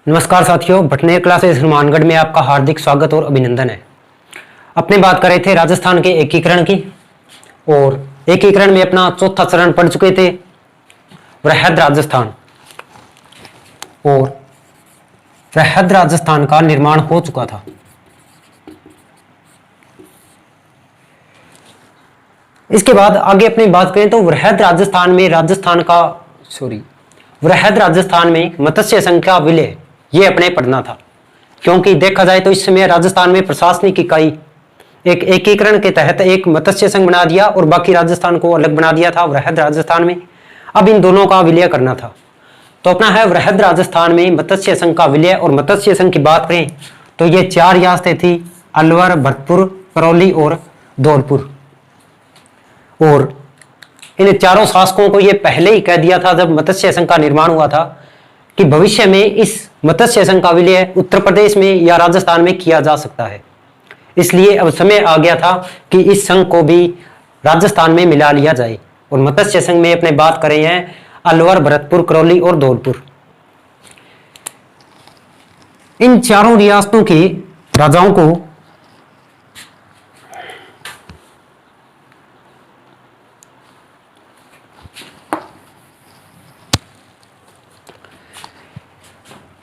नमस्कार साथियों, भटनेर क्लासेस हनुमानगढ़ में आपका हार्दिक स्वागत और अभिनंदन है। अपने बात कर रहे थे राजस्थान के एकीकरण की, और एकीकरण में अपना चौथा चरण पढ़ चुके थे वृहद राजस्थान, और वृहद राजस्थान का निर्माण हो चुका था। इसके बाद आगे अपनी बात करें तो वृहद राजस्थान में मत्स्य संख्या विलय ये अपने पढ़ना था, क्योंकि देखा जाए तो इस समय राजस्थान में प्रशासनिक इकाई एक एकीकरण के तहत एक मत्स्य संघ बना दिया और बाकी राजस्थान को अलग बना दिया था वृहद राजस्थान में। अब इन दोनों का विलय करना था, तो अपना है वृहद राजस्थान में मत्स्य संघ का विलय। और मत्स्य संघ की बात करें तो ये 4 रियासतें थी, अलवर, भरतपुर, करौली और धौलपुर। और इन चारों शासकों को यह पहले ही कह दिया था जब मत्स्य संघ का निर्माण हुआ था कि भविष्य में इस मत्स्य संघ का विलय उत्तर प्रदेश में या राजस्थान में किया जा सकता है। इसलिए अब समय आ गया था कि इस संघ को भी राजस्थान में मिला लिया जाए। और मत्स्य संघ में अपने बात करें हैं अलवर, भरतपुर, करौली और धौलपुर। इन चारों रियासतों के राजाओं को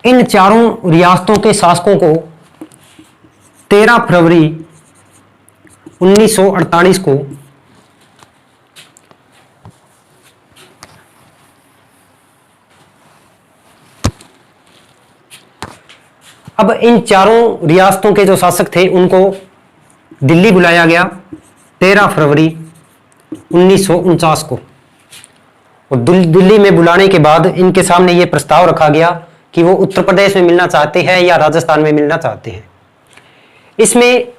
इन चारों रियासतों के शासकों को 13 फरवरी 1948 को अब इन चारों रियासतों के जो शासक थे उनको दिल्ली बुलाया गया 13 फरवरी 1949 को। और दिल्ली में बुलाने के बाद इनके सामने यह प्रस्ताव रखा गया कि वो उत्तर प्रदेश में मिलना चाहते हैं या राजस्थान में मिलना चाहते हैं। इसमें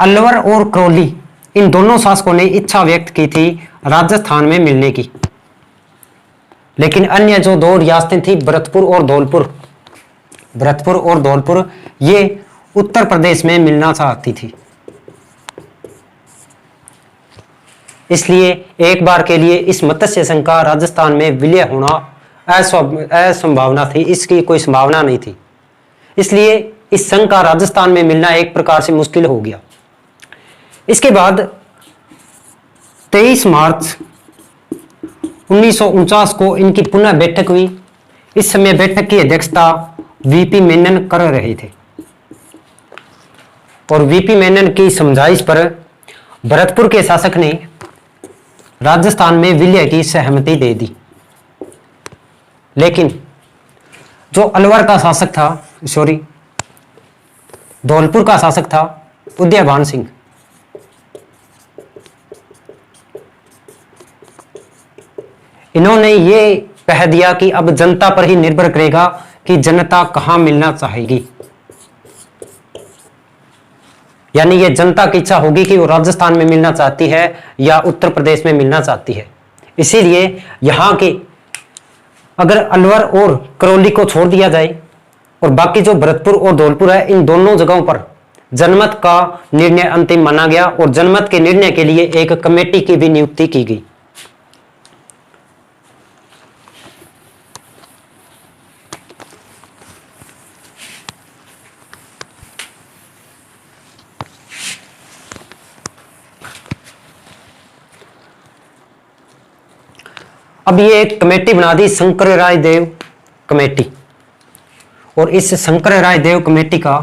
अलवर और करौली इन दोनों शासकों ने इच्छा व्यक्त की थी राजस्थान में मिलने की, लेकिन अन्य जो 2 रियासतें थी भरतपुर और धौलपुर ये उत्तर प्रदेश में मिलना चाहती थी। इसलिए एक बार के लिए इस मत्स्य संघ का राजस्थान में विलय होना असंभावना थी, इसकी कोई संभावना नहीं थी। इसलिए इस संघ का राजस्थान में मिलना एक प्रकार से मुश्किल हो गया। इसके बाद 23 मार्च 1949 को इनकी पुनः बैठक हुई। इस समय बैठक की अध्यक्षता वीपी मेनन कर रहे थे, और वीपी मेनन की समझाइश पर भरतपुर के शासक ने राजस्थान में विलय की सहमति दे दी। लेकिन जो अलवर का शासक था, धौलपुर का शासक था उदयभान सिंह, इन्होंने ये कह दिया कि अब जनता पर ही निर्भर करेगा कि जनता कहां मिलना चाहेगी। यानी ये जनता की इच्छा होगी कि वो राजस्थान में मिलना चाहती है या उत्तर प्रदेश में मिलना चाहती है। इसीलिए यहां के अगर अलवर और करौली को छोड़ दिया जाए और बाकी जो भरतपुर और धौलपुर है, इन दोनों जगहों पर जनमत का निर्णय अंतिम माना गया। और जनमत के निर्णय के लिए एक कमेटी की भी नियुक्ति की गई। अब ये एक कमेटी बना दी, शंकरराय देव कमेटी। और इस शंकरराय देव कमेटी का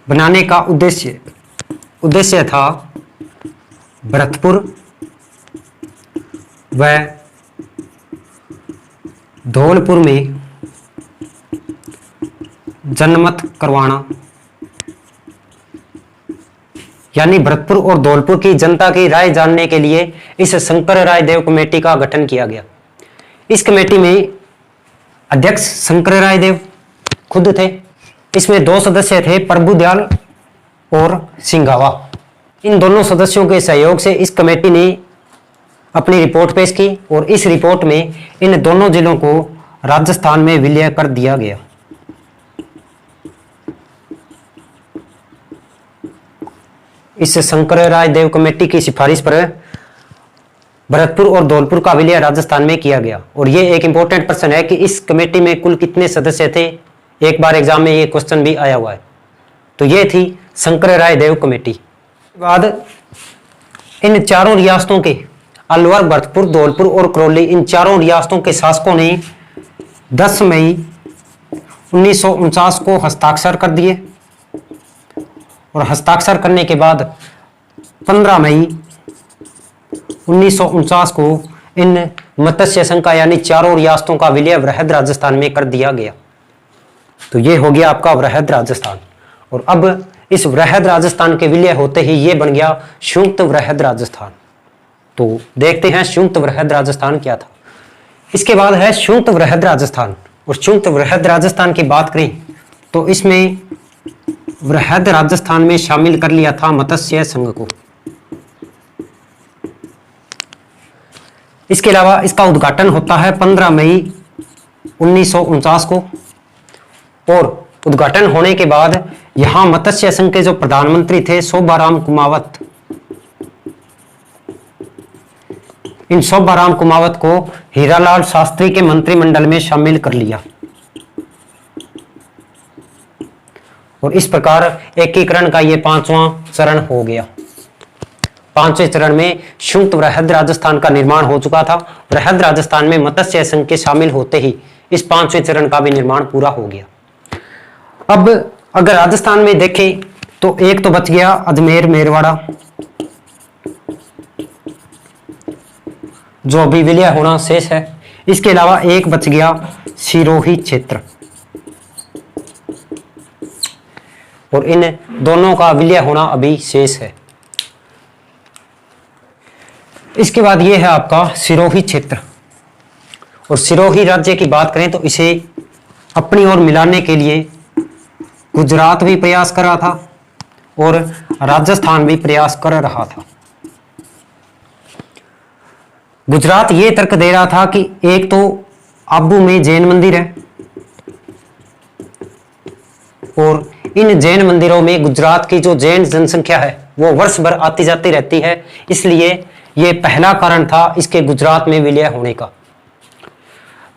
बनाने का उद्देश्य था भरतपुर व धौलपुर में जनमत करवाना। यानी भरतपुर और धौलपुर की जनता की राय जानने के लिए इस शंकरराय देव कमेटी का गठन किया गया। इस कमेटी में अध्यक्ष शंकरराय देव खुद थे। इसमें 2 सदस्य थे, प्रभुदयाल और सिंघावा। इन दोनों सदस्यों के सहयोग से इस कमेटी ने अपनी रिपोर्ट पेश की, और इस रिपोर्ट में इन दोनों जिलों को राजस्थान में विलय कर दिया गया। इस शंकरराय देव कमेटी की सिफारिश पर भरतपुर और धौलपुर का विलय राजस्थान में किया गया। और ये एक इंपॉर्टेंट प्रश्न है कि इस कमेटी में कुल कितने सदस्य थे। एक बार एग्जाम में ये क्वेश्चन भी आया हुआ है। तो ये थी शंकर राय देव कमेटी। बाद इन चारों रियासतों के अलवर, भरतपुर, धौलपुर और करौली, इन चारों रियासतों के शासकों ने 10 मई 1949 को हस्ताक्षर कर दिए और हस्ताक्षर करने के बाद 15 मई 1949 को इन मत्स्य संघ का यानी चारों रियासतों का विलय वृहद राजस्थान में कर दिया गया। तो ये हो गया आपका वृहद राजस्थान। और अब इस वृहद राजस्थान के विलय होते ही ये बन गया संयुक्त वृहद राजस्थान। तो देखते हैं संयुक्त वृहद राजस्थान क्या था। इसके बाद है संयुक्त वृहद राजस्थान। और संयुक्त वृहद राजस्थान की बात करें तो इसमें वृहद राजस्थान में शामिल कर लिया था मत्स्य संघ को। इसके अलावा इसका उद्घाटन होता है 15 मई 1949 को। और उद्घाटन होने के बाद यहां मत्स्य संघ के जो प्रधानमंत्री थे शोभाराम कुमावत, इन शोभाराम कुमावत को हीरालाल शास्त्री के मंत्रिमंडल में शामिल कर लिया। और इस प्रकार एकीकरण का ये 5वां चरण हो गया। 5वें चरण में संयुक्त वृहद राजस्थान का निर्माण हो चुका था। वृहद राजस्थान में मत्स्य संघ के शामिल होते ही इस 5वें चरण का भी निर्माण पूरा हो गया। अब अगर राजस्थान में देखें तो एक तो बच गया अजमेर मेरवाड़ा, जो अभी विलय होना शेष है। इसके अलावा एक बच गया सिरोही क्षेत्र, और इन दोनों का विलय होना अभी शेष है। इसके बाद ये है आपका सिरोही क्षेत्र। और सिरोही राज्य की बात करें तो इसे अपनी ओर मिलाने के लिए गुजरात भी प्रयास कर रहा था और राजस्थान भी प्रयास कर रहा था। गुजरात ये तर्क दे रहा था कि एक तो आबू में जैन मंदिर है और इन जैन मंदिरों में गुजरात की जो जैन जनसंख्या है वो वर्ष भर आती जाती रहती है, इसलिए ये पहला कारण था इसके गुजरात में विलय होने का।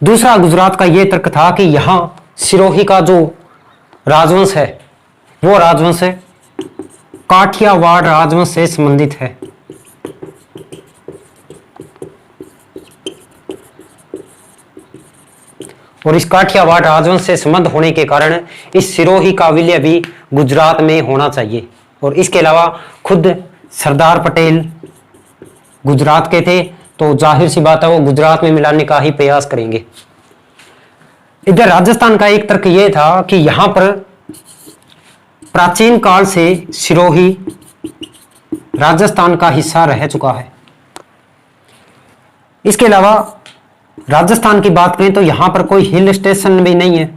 दूसरा गुजरात का ये तर्क था कि यहां सिरोही का जो राजवंश है वो राजवंश काठियावाड़ राजवंश से संबंधित है। और इस काठियावाड़ राजवंश से संबंध होने के कारण इस सिरोही का विलय भी गुजरात में होना चाहिए। और इसके अलावा खुद सरदार पटेल गुजरात के थे, तो जाहिर सी बात है वो गुजरात में मिलाने का ही प्रयास करेंगे। इधर राजस्थान का एक तर्क यह था कि यहां पर प्राचीन काल से सिरोही राजस्थान का हिस्सा रह चुका है। इसके अलावा राजस्थान की बात करें तो यहां पर कोई हिल स्टेशन भी नहीं है,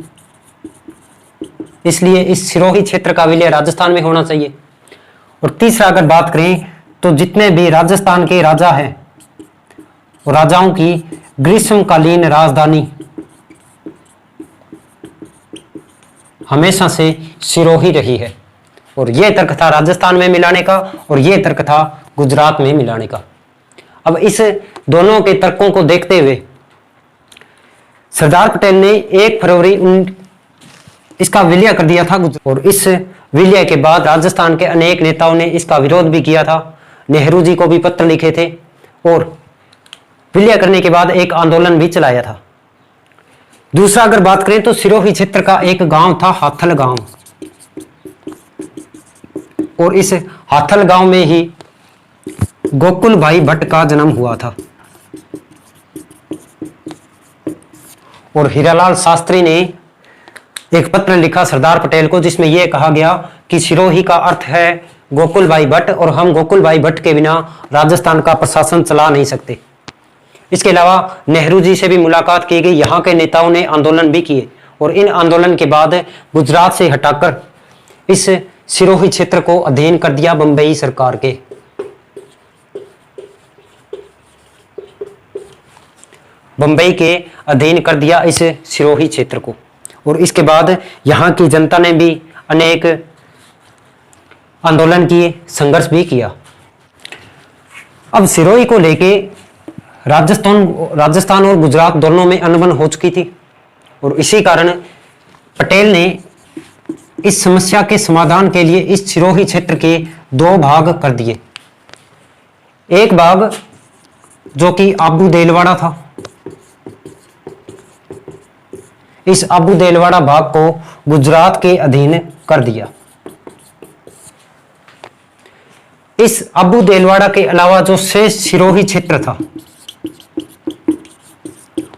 इसलिए इस सिरोही क्षेत्र का विलय राजस्थान में होना चाहिए। और तीसरा अगर बात करें तो जितने भी राजस्थान के राजा हैं और राजाओं की ग्रीष्मकालीन राजधानी हमेशा से सिरोही रही है। और यह तर्क था राजस्थान में मिलाने का और यह तर्क था गुजरात में मिलाने का। अब इस दोनों के तर्कों को देखते हुए सरदार पटेल ने 1 फरवरी इसका विलय कर दिया था। और इस विलय के बाद राजस्थान के अनेक नेताओं ने इसका विरोध भी किया था, नेहरू जी को भी पत्र लिखे थे और विलय करने के बाद एक आंदोलन भी चलाया था। दूसरा अगर बात करें तो सिरोही क्षेत्र का एक गांव था हाथल गांव, और इस हाथल गांव में ही गोकुल भाई भट्ट का जन्म हुआ था। और हीरालाल शास्त्री ने एक पत्र लिखा सरदार पटेल को जिसमें यह कहा गया कि सिरोही का अर्थ है गोकुल भाई भट्ट और हम गोकुल भाई भट्ट के बिना राजस्थान का प्रशासन चला नहीं सकते। इसके अलावा नेहरू जी से भी मुलाकात की गई, यहाँ के नेताओं ने आंदोलन भी किए और इन आंदोलन के बाद गुजरात से हटाकर इस सिरोही क्षेत्र को अधीन कर दिया बंबई सरकार के। बंबई के अधीन कर दिया इस सिरोही क्षेत्र को। और इसके बाद यहाँ की जनता ने भी अनेक आंदोलन किए, संघर्ष भी किया। अब सिरोही को लेके राजस्थान और गुजरात दोनों में अनबन हो चुकी थी और इसी कारण पटेल ने इस समस्या के समाधान के लिए इस सिरोही क्षेत्र के दो भाग कर दिए। एक भाग जो कि आबू देलवाड़ा था, इस आबू देलवाड़ा भाग को गुजरात के अधीन कर दिया। इस आबू देलवाड़ा के अलावा जो शेष सिरोही क्षेत्र था,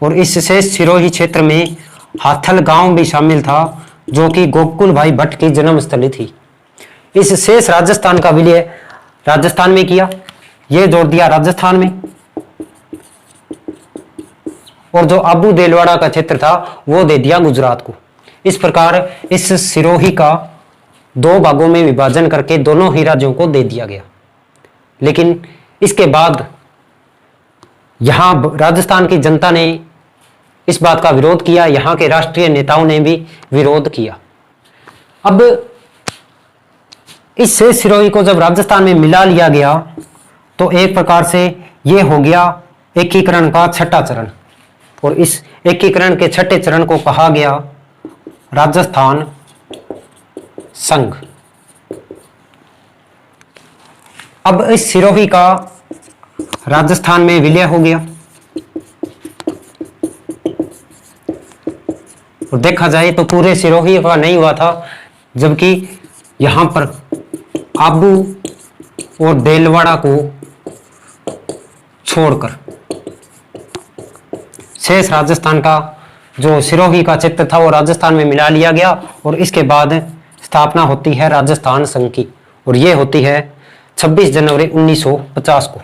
और इस शेष सिरोही क्षेत्र में हाथल गांव भी शामिल था जो कि गोकुल भाई भट्ट की जन्मस्थली थी। इस शेष राजस्थान का विलय राजस्थान में किया, यह जोड़ दिया राजस्थान में, और जो आबू देलवाड़ा का क्षेत्र था वो दे दिया गुजरात को। इस प्रकार इस सिरोही का दो भागों में विभाजन करके दोनों ही राज्यों को दे दिया गया। लेकिन इसके बाद यहां राजस्थान की जनता ने इस बात का विरोध किया, यहां के राष्ट्रीय नेताओं ने भी विरोध किया। अब इस शेष सिरोही को जब राजस्थान में मिला लिया गया तो एक प्रकार से यह हो गया एकीकरण का छठा चरण, और इस एकीकरण के छठे चरण को कहा गया राजस्थान संघ। अब इस सिरोही का राजस्थान में विलय हो गया, और देखा जाए तो पूरे सिरोही का नहीं हुआ था, जबकि यहां पर आबू और देलवाड़ा को छोड़कर शेष राजस्थान का जो सिरोही का क्षेत्र था वो राजस्थान में मिला लिया गया, और इसके बाद स्थापना होती है राजस्थान संघ की, और ये होती है 26 जनवरी 1950 को।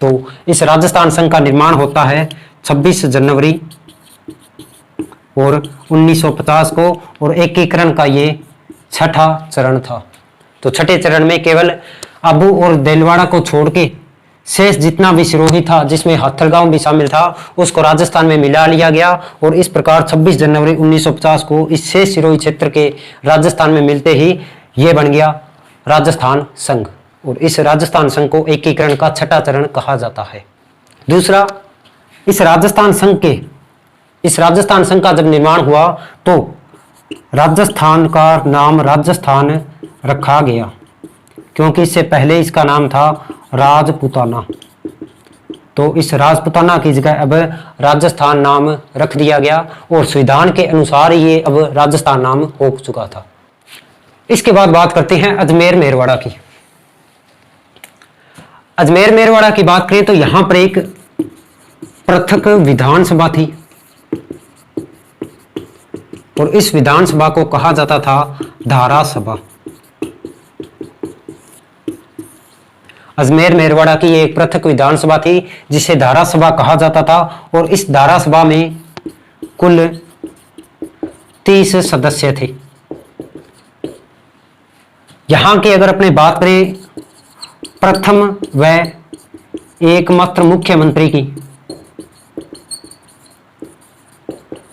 तो इस राजस्थान संघ का निर्माण होता है 26 जनवरी और 1950 को, और एकीकरण का ये छठा चरण था। तो छठे चरण में केवल आबू और देलवाड़ा को छोड़ के शेष जितना भी सिरोही था, जिसमें हाथरगांव भी शामिल था, उसको राजस्थान में मिला लिया गया, और इस प्रकार 26 जनवरी 1950 को इस शेष सिरोही क्षेत्र के राजस्थान में मिलते ही ये बन गया राजस्थान संघ, और इस राजस्थान संघ को एकीकरण का छठा चरण कहा जाता है। दूसरा, इस राजस्थान संघ का जब निर्माण हुआ तो राजस्थान का नाम राजस्थान रखा गया, क्योंकि इससे पहले इसका नाम था राजपुताना। तो इस राजपुताना की जगह अब राजस्थान नाम रख दिया गया, और संविधान के अनुसार ये अब राजस्थान नाम हो चुका था। इसके बाद बात करते हैं अजमेर मेरवाड़ा की। अजमेर मेरवाड़ा की बात करें तो यहां पर एक पृथक विधानसभा थी, और इस विधानसभा को कहा जाता था धारा सभा। अजमेर मेरवाड़ा की एक पृथक विधानसभा थी जिसे धारा सभा कहा जाता था, और इस धारा सभा में कुल 30 सदस्य थे। यहां की अगर अपने बात करें प्रथम व एकमात्र मुख्यमंत्री की,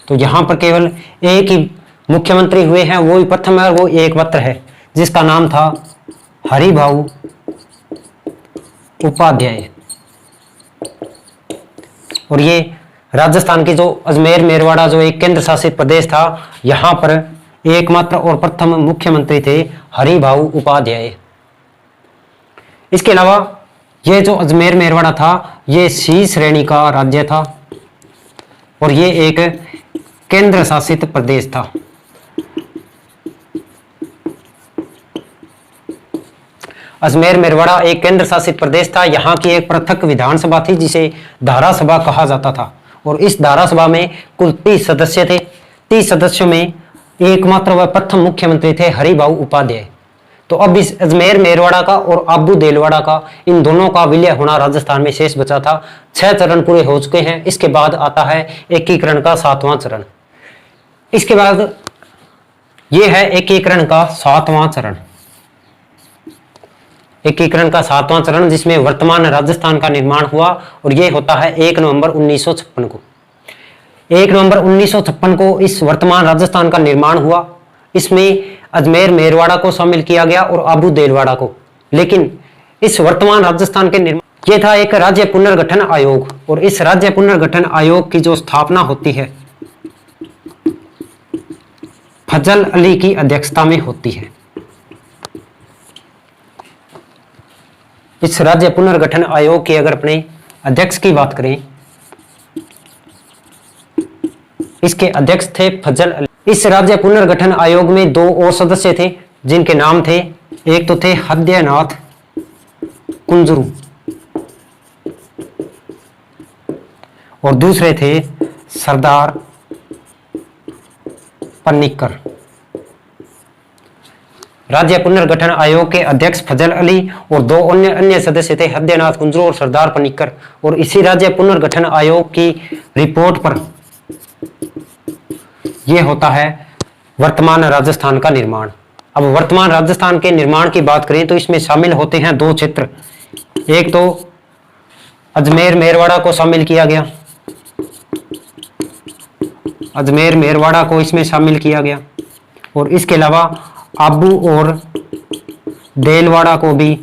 तो यहां पर केवल एक ही मुख्यमंत्री हुए हैं, वो ही प्रथम है, वो एकमात्र है, जिसका नाम था हरिभाऊ उपाध्याय। और ये राजस्थान की जो अजमेर मेरवाड़ा जो एक केंद्र शासित प्रदेश था, यहां पर एकमात्र और प्रथम मुख्यमंत्री थे हरिभाऊ उपाध्याय। इसके अलावा ये जो अजमेर मेरवाड़ा था ये सी श्रेणी का राज्य था, और ये एक केंद्र शासित प्रदेश था। अजमेर मेरवाड़ा एक केंद्र शासित प्रदेश था। यहाँ की एक पृथक विधानसभा थी जिसे धारा सभा कहा जाता था, और इस धारा सभा में कुल 30 सदस्य थे। 30 सदस्यों में एकमात्र व प्रथम मुख्यमंत्री थे हरिभाऊ उपाध्याय। तो अब इस अजमेर मेरवाड़ा का और आबू देलवाड़ा का, इन दोनों का विलय होना राजस्थान में शेष बचा था। 6 चरण पूरे हो चुके हैं। इसके बाद आता है एकीकरण का 7वां चरण। इसके बाद यह है एकीकरण का 7वां चरण। एकीकरण का 7वां चरण जिसमें वर्तमान राजस्थान का निर्माण हुआ, और यह होता है 1 नवंबर 1956 को। 1 नवंबर 1956 को इस वर्तमान राजस्थान का निर्माण हुआ। इसमें अजमेर मेरवाड़ा को शामिल किया गया और आबू देलवाड़ा को। लेकिन इस वर्तमान राजस्थान के निर्माण, यह था एक राज्य पुनर्गठन आयोग, और इस राज्य पुनर्गठन आयोग की जो स्थापना होती है फजल अली की अध्यक्षता में होती है। इस राज्य पुनर्गठन आयोग के अगर अपने अध्यक्ष की बात करें, इसके अध्यक्ष थे फजल अली। इस राज्य पुनर्गठन आयोग में 2 और सदस्य थे जिनके नाम थे, एक तो थे हृदयनाथ कुंजरू और दूसरे थे सरदार पन्नीकर। राज्य पुनर्गठन आयोग के अध्यक्ष फजल अली और 2 अन्य सदस्य थे हृदयनाथ कुंजरू और सरदार पन्नीकर। और इसी राज्य पुनर्गठन आयोग की रिपोर्ट पर यह होता है वर्तमान राजस्थान का निर्माण। अब वर्तमान राजस्थान के निर्माण की बात करें तो इसमें शामिल होते हैं 2 क्षेत्र, एक तो अजमेर मेरवाड़ा को शामिल किया गया, अजमेर मेरवाड़ा को इसमें शामिल किया गया और इसके अलावा आबू और देलवाड़ा को भी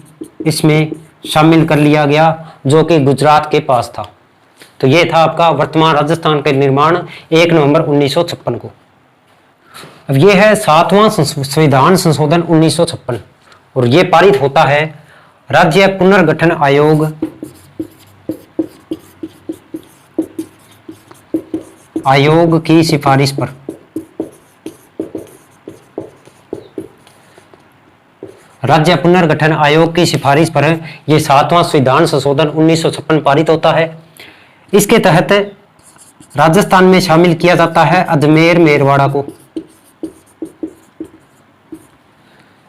इसमें शामिल कर लिया गया जो कि गुजरात के पास था। तो यह था आपका वर्तमान राजस्थान का निर्माण 1 नवंबर 1956 को। अब यह है 7वां संविधान संशोधन 1956 और यह पारित होता है राज्य पुनर्गठन आयोग की सिफारिश पर। राज्य पुनर्गठन आयोग की सिफारिश पर यह 7वां संविधान संशोधन 1956 पारित होता है। इसके तहत राजस्थान में शामिल किया जाता है अजमेर मेरवाड़ा को।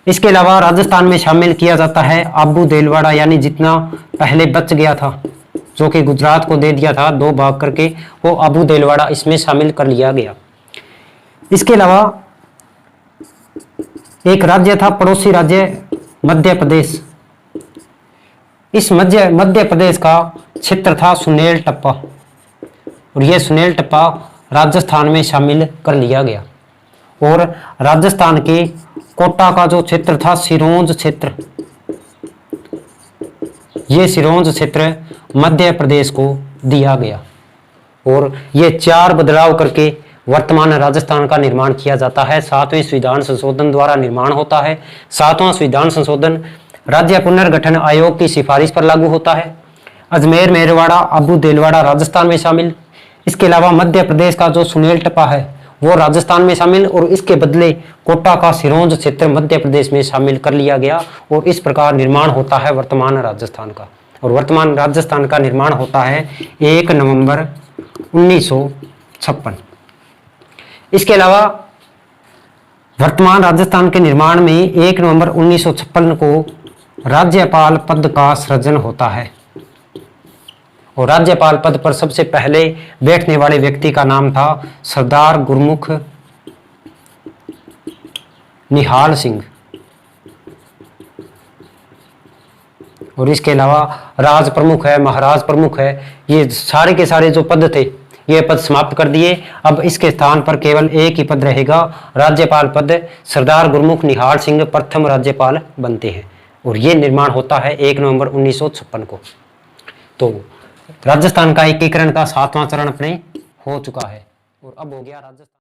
इसके अलावा राजस्थान में शामिल किया जाता है आबू देलवाड़ा, यानी जितना पहले बच गया था जो कि गुजरात को दे दिया था 2 भाग करके, वो आबू देलवाड़ा इसमें शामिल कर लिया गया। इसके अलावा एक राज्य था पड़ोसी राज्य मध्य प्रदेश। इस मध्य प्रदेश का क्षेत्र था सुनेल टप्पा और यह सुनेल टप्पा राजस्थान में शामिल कर लिया गया। और राजस्थान के कोटा का जो क्षेत्र था सिरोंज क्षेत्र, यह सिरोंज क्षेत्र मध्य प्रदेश को दिया गया। और ये 4 बदलाव करके वर्तमान राजस्थान का निर्माण किया जाता है। 7वें संविधान संशोधन द्वारा निर्माण होता है। 7वां संविधान संशोधन राज्य पुनर्गठन आयोग की सिफारिश पर लागू होता है। अजमेर मेरवाड़ा आबू देलवाड़ा राजस्थान में शामिल। इसके अलावा मध्य प्रदेश का जो सुनेल टप्पा है वो राजस्थान में शामिल और इसके बदले कोटा का सिरोंज क्षेत्र मध्य प्रदेश में शामिल कर लिया गया। और इस प्रकार निर्माण होता है वर्तमान राजस्थान का। और वर्तमान राजस्थान का निर्माण होता है 1 नवंबर 1956। इसके अलावा वर्तमान राजस्थान के निर्माण में 1 नवंबर 1956 को राज्यपाल पद का सृजन होता है। और राज्यपाल पद पर सबसे पहले बैठने वाले व्यक्ति का नाम था सरदार गुरमुख निहाल सिंह। और इसके अलावा राज प्रमुख है, महाराज प्रमुख है, ये सारे के सारे जो पद थे ये पद समाप्त कर दिए। अब इसके स्थान पर केवल एक ही पद रहेगा, राज्यपाल पद। सरदार गुरमुख निहाल सिंह प्रथम राज्यपाल बनते हैं और ये निर्माण होता है 1 नवंबर 1956 को। तो राजस्थान का एकीकरण का 7वां चरण अपने हो चुका है और अब हो गया राजस्थान।